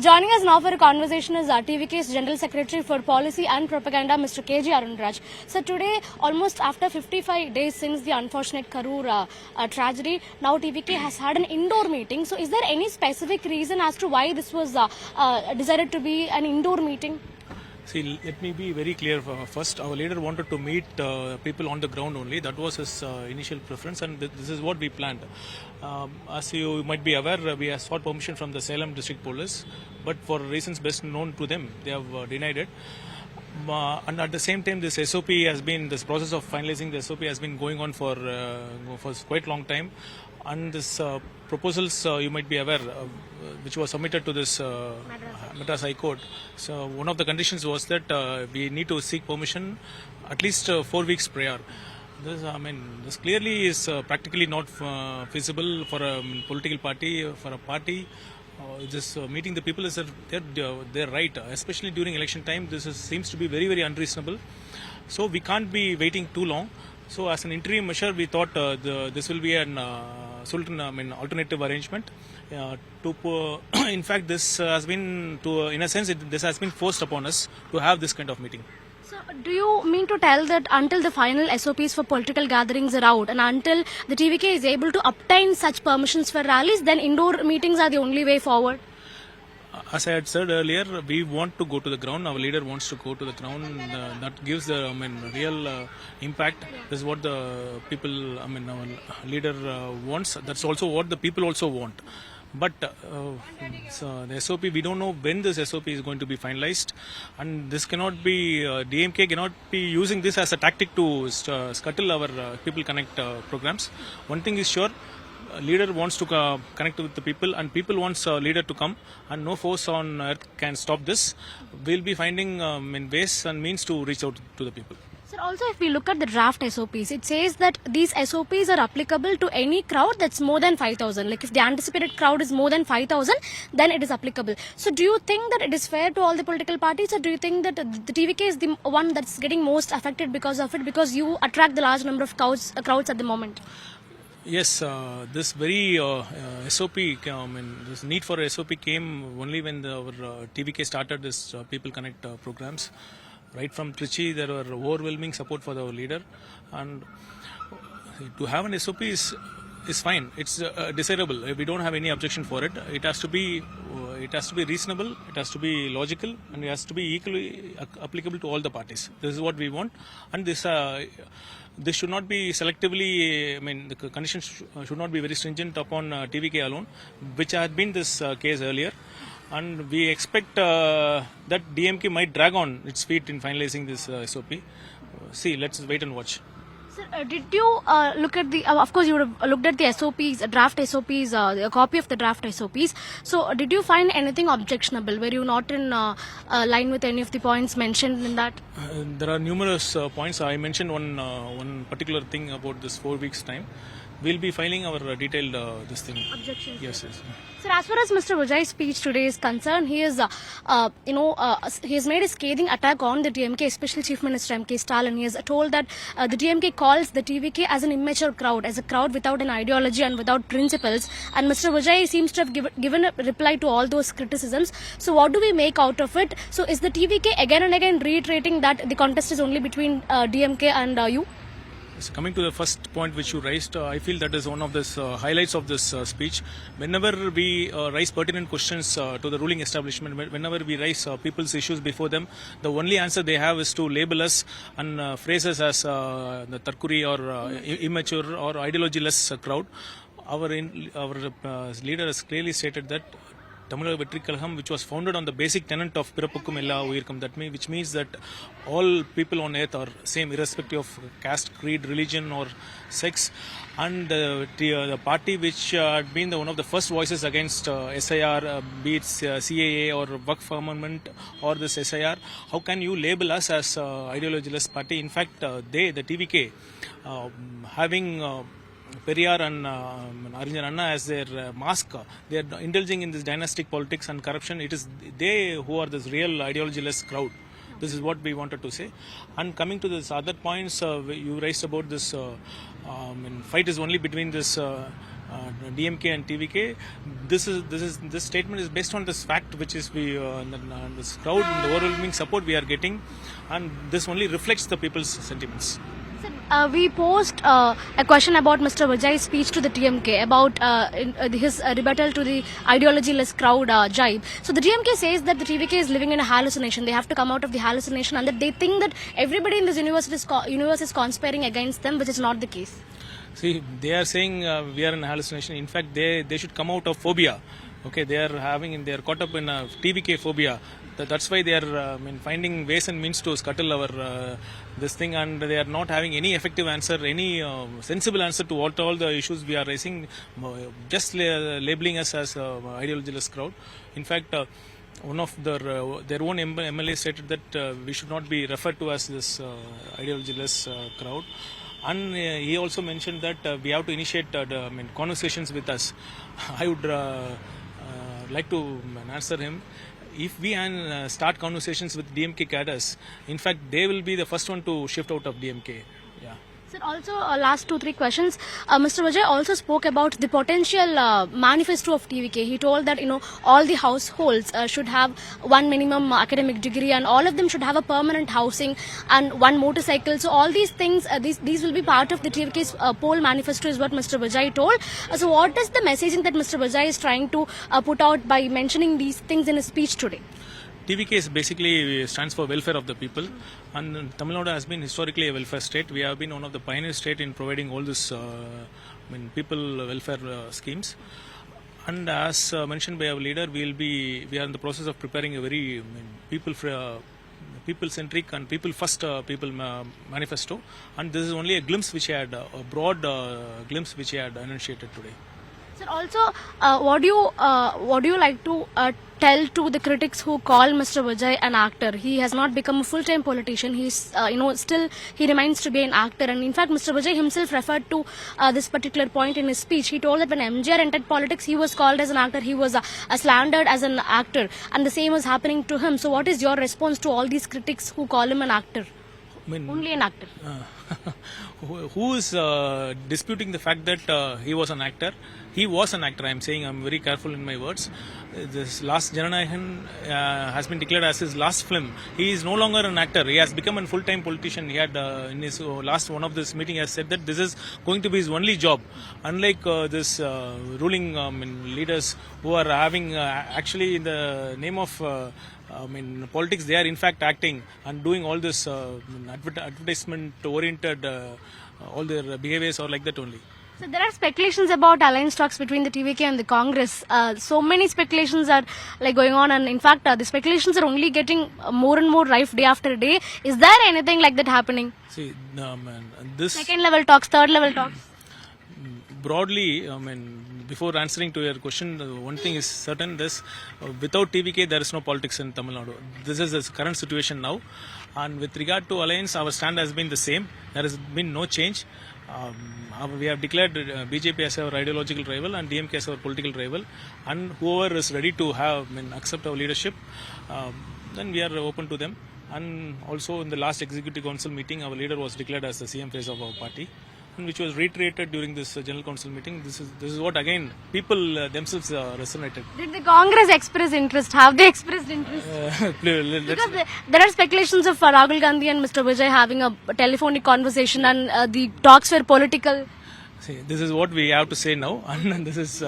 Joining us now for a conversation is TVK's General Secretary for Policy and Propaganda, Mr. KG Arunraj. So today, almost after 55 days since the unfortunate Karur tragedy, now TVK has had an indoor meeting. So is there any specific reason as to why this was decided to be an indoor meeting? See, let me be very clear. First, our leader wanted to meet people on the ground only. That was his initial preference, and this is what we planned. As you might be aware, we have sought permission from the Salem District Police, but for reasons best known to them, they have denied it. And at the same time, this process of finalizing the SOP has been going on for quite a long time. And this proposals, you might be aware, which was submitted to this Madras High Court. So one of the conditions was that we need to seek permission at least 4 weeks prior. This clearly is practically not feasible for a political party. For a party, meeting the people is their right, especially during election time. Seems to be very, very unreasonable. So we can't be waiting too long. So as an interim measure, we thought this will be an alternative arrangement. In fact, this has been, this has been forced upon us to have this kind of meeting. So do you mean to tell that until the final SOPs for political gatherings are out and until the TVK is able to obtain such permissions for rallies, then indoor meetings are the only way forward? As I had said earlier, we want to go to the ground. Our leader wants to go to the ground. That gives the real impact. This is what the people, our leader wants. That's also what the people also want. But so the SOP, we don't know when this SOP is going to be finalized, and this cannot be, DMK cannot be using this as a tactic to scuttle our People Connect programs. One thing is sure, leader wants to connect with the people, and people wants leader to come, and no force on earth can stop this. We'll be finding ways and means to reach out to the people. Sir, also if we look at the draft SOPs, it says that these SOPs are applicable to any crowd that's more than 5,000. Like if the anticipated crowd is more than 5,000, then it is applicable. So do you think that it is fair to all the political parties, or do you think that the TVK is the one that's getting most affected because of it, because you attract the large number of crowds at the moment? Yes, this very SOP, this need for SOP came only when our TVK started this People Connect programs. Right from Trichy, there were overwhelming support for our leader, and to have an SOP is fine. It's desirable. We don't have any objection for it. It has to be reasonable. It has to be logical, and it has to be equally applicable to all the parties. This is what we want, and this should not be selectively. The conditions should not be very stringent upon TVK alone, which had been this case earlier. And we expect that DMK might drag on its feet in finalizing this SOP. See, let's wait and watch. Sir, did you look at the, of course you would have looked at the SOPs, draft SOPs, a copy of the draft SOPs. So did you find anything objectionable? Were you not in line with any of the points mentioned in that? There are numerous points. I mentioned one particular thing about this 4 weeks time. We'll be filing our detailed Objections. Yes. Sir, as far as Mr. Vijay's speech today is concerned, he is, he has made a scathing attack on the DMK, especially Chief Minister M.K. Stalin. He has told that the DMK calls the TVK as an immature crowd, as a crowd without an ideology and without principles. And Mr. Vijay seems to have given a reply to all those criticisms. So what do we make out of it? So is the TVK again and again reiterating that the contest is only between DMK and you? So coming to the first point which you raised, I feel that is one of the highlights of this speech. Whenever we raise pertinent questions to the ruling establishment, whenever we raise people's issues before them, the only answer they have is to label us and phrase us as the Tarkuri or immature or ideologyless crowd. Our leader has clearly stated that Tamil Vetri Kalaham, which was founded on the basic tenet of Pirapukkum Ella Uyirkam, which means that all people on earth are same, irrespective of caste, creed, religion or sex. And the party which had been one of the first voices against SIR, be it CAA or Waqf Amendment or this SIR, how can you label us as ideologyless party? In fact, the TVK, having Periyar and Arunraj Anna as their mask, they are indulging in this dynastic politics and corruption. It is they who are this real ideologyless crowd. This is what we wanted to say. And coming to this other points you raised about this fight is only between this DMK and TVK. This statement is based on this fact, which is this crowd and the overwhelming support we are getting, and this only reflects the people's sentiments. Sir, we posed a question about Mr. Vijay's speech to the TMK about his rebuttal to the ideologyless crowd jibe. So the TMK says that the TVK is living in a hallucination. They have to come out of the hallucination, and that they think that everybody in this universe is conspiring against them, which is not the case. See, they are saying we are in a hallucination. In fact, they should come out of phobia. Okay, they are caught up in a TVK phobia. That's why they are finding ways and means to scuttle our this thing, and they are not having any effective answer, any sensible answer to all the issues we are raising, just labeling us as ideologyless crowd. In fact, one of their own MLA stated that we should not be referred to as this ideologyless crowd. And he also mentioned that we have to initiate conversations with us. I would like to answer him. If we start conversations with DMK cadres, in fact, they will be the first one to shift out of DMK. Yeah. Sir, also last 2-3 questions. Mr. Vijay also spoke about the potential manifesto of TVK. He told that all the households should have one minimum academic degree, and all of them should have a permanent housing and one motorcycle. So all these things, these will be part of the TVK's poll manifesto, is what Mr. Vijay told. So what is the messaging that Mr. Vijay is trying to put out by mentioning these things in his speech today? TVK is basically stands for welfare of the people, and Tamil Nadu has been historically a welfare state. We have been one of the pioneer state in providing all this people welfare schemes. And as mentioned by our leader, we are in the process of preparing a very people-centric and people-first manifesto. And this is only a glimpse which he had, a broad glimpse which he had enunciated today. Sir, also, what do you like to tell to the critics who call Mr. Vijay an actor? He has not become a full-time politician. He's, still he remains to be an actor. And in fact, Mr. Vijay himself referred to this particular point in his speech. He told that when MGR entered politics, he was called as an actor. He was slandered as an actor, and the same was happening to him. So, what is your response to all these critics who call him an actor? Only an actor. Who is disputing the fact that he was an actor? He was an actor. I am saying, I am very careful in my words. This last Jananayagan has been declared as his last film. He is no longer an actor. He has become a full-time politician. He had in his last one of this meeting has said that this is going to be his only job. Unlike this ruling leaders who are having actually in the name of politics, they are in fact acting and doing all this advertisement-oriented, all their behaviors are like that only. So there are speculations about alliance talks between the TVK and the Congress. So many speculations are going on, and in fact, the speculations are only getting more and more rife day after day. Is there anything like that happening? See, this second level talks, third level talks. Broadly, before answering to your question, one thing is certain: without TVK, there is no politics in Tamil Nadu. This is the current situation now, and with regard to alliance, our stand has been the same. There has been no change. We have declared BJP as our ideological rival and DMK as our political rival, and whoever is ready to accept our leadership, then we are open to them. And also in the last executive council meeting, our leader was declared as the CM face of our party, and which was reiterated during this general council meeting. This is what again people themselves resonated. Did the Congress express interest? Have they expressed interest? Because there are speculations of Rahul Gandhi and Mr. Vijay having a telephonic conversation, and the talks were political. See, this is what we have to say now, and this is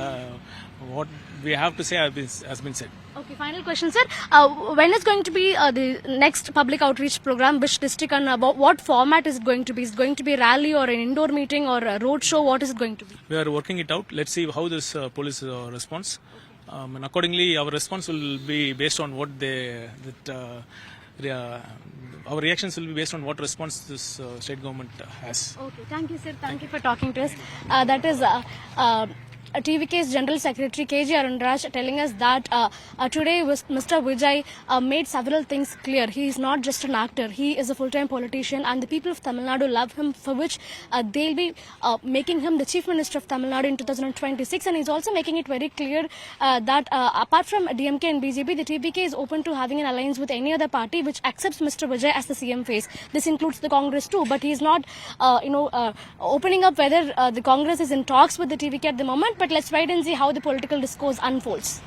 what we have to say has been said. Okay, final question, sir. When is going to be the next public outreach program? Which district, and about what format is it going to be? Is it going to be a rally or an indoor meeting or a road show? What is it going to be? We are working it out. Let's see how this police responds. And accordingly, our response will be based on what our reactions will be based on what response this state government has. Okay, thank you, sir. Thank you for talking to us. That is TVK's General Secretary KG Arunraj telling us that today Mr. Vijay made several things clear. He is not just an actor. He is a full-time politician, and the people of Tamil Nadu love him, for which they'll be making him the Chief Minister of Tamil Nadu in 2026. And he's also making it very clear that apart from DMK and BJP, the TVK is open to having an alliance with any other party which accepts Mr. Vijay as the CM face. This includes the Congress too, but he's not, opening up whether the Congress is in talks with the TVK at the moment. But let's wait and see how the political discourse unfolds.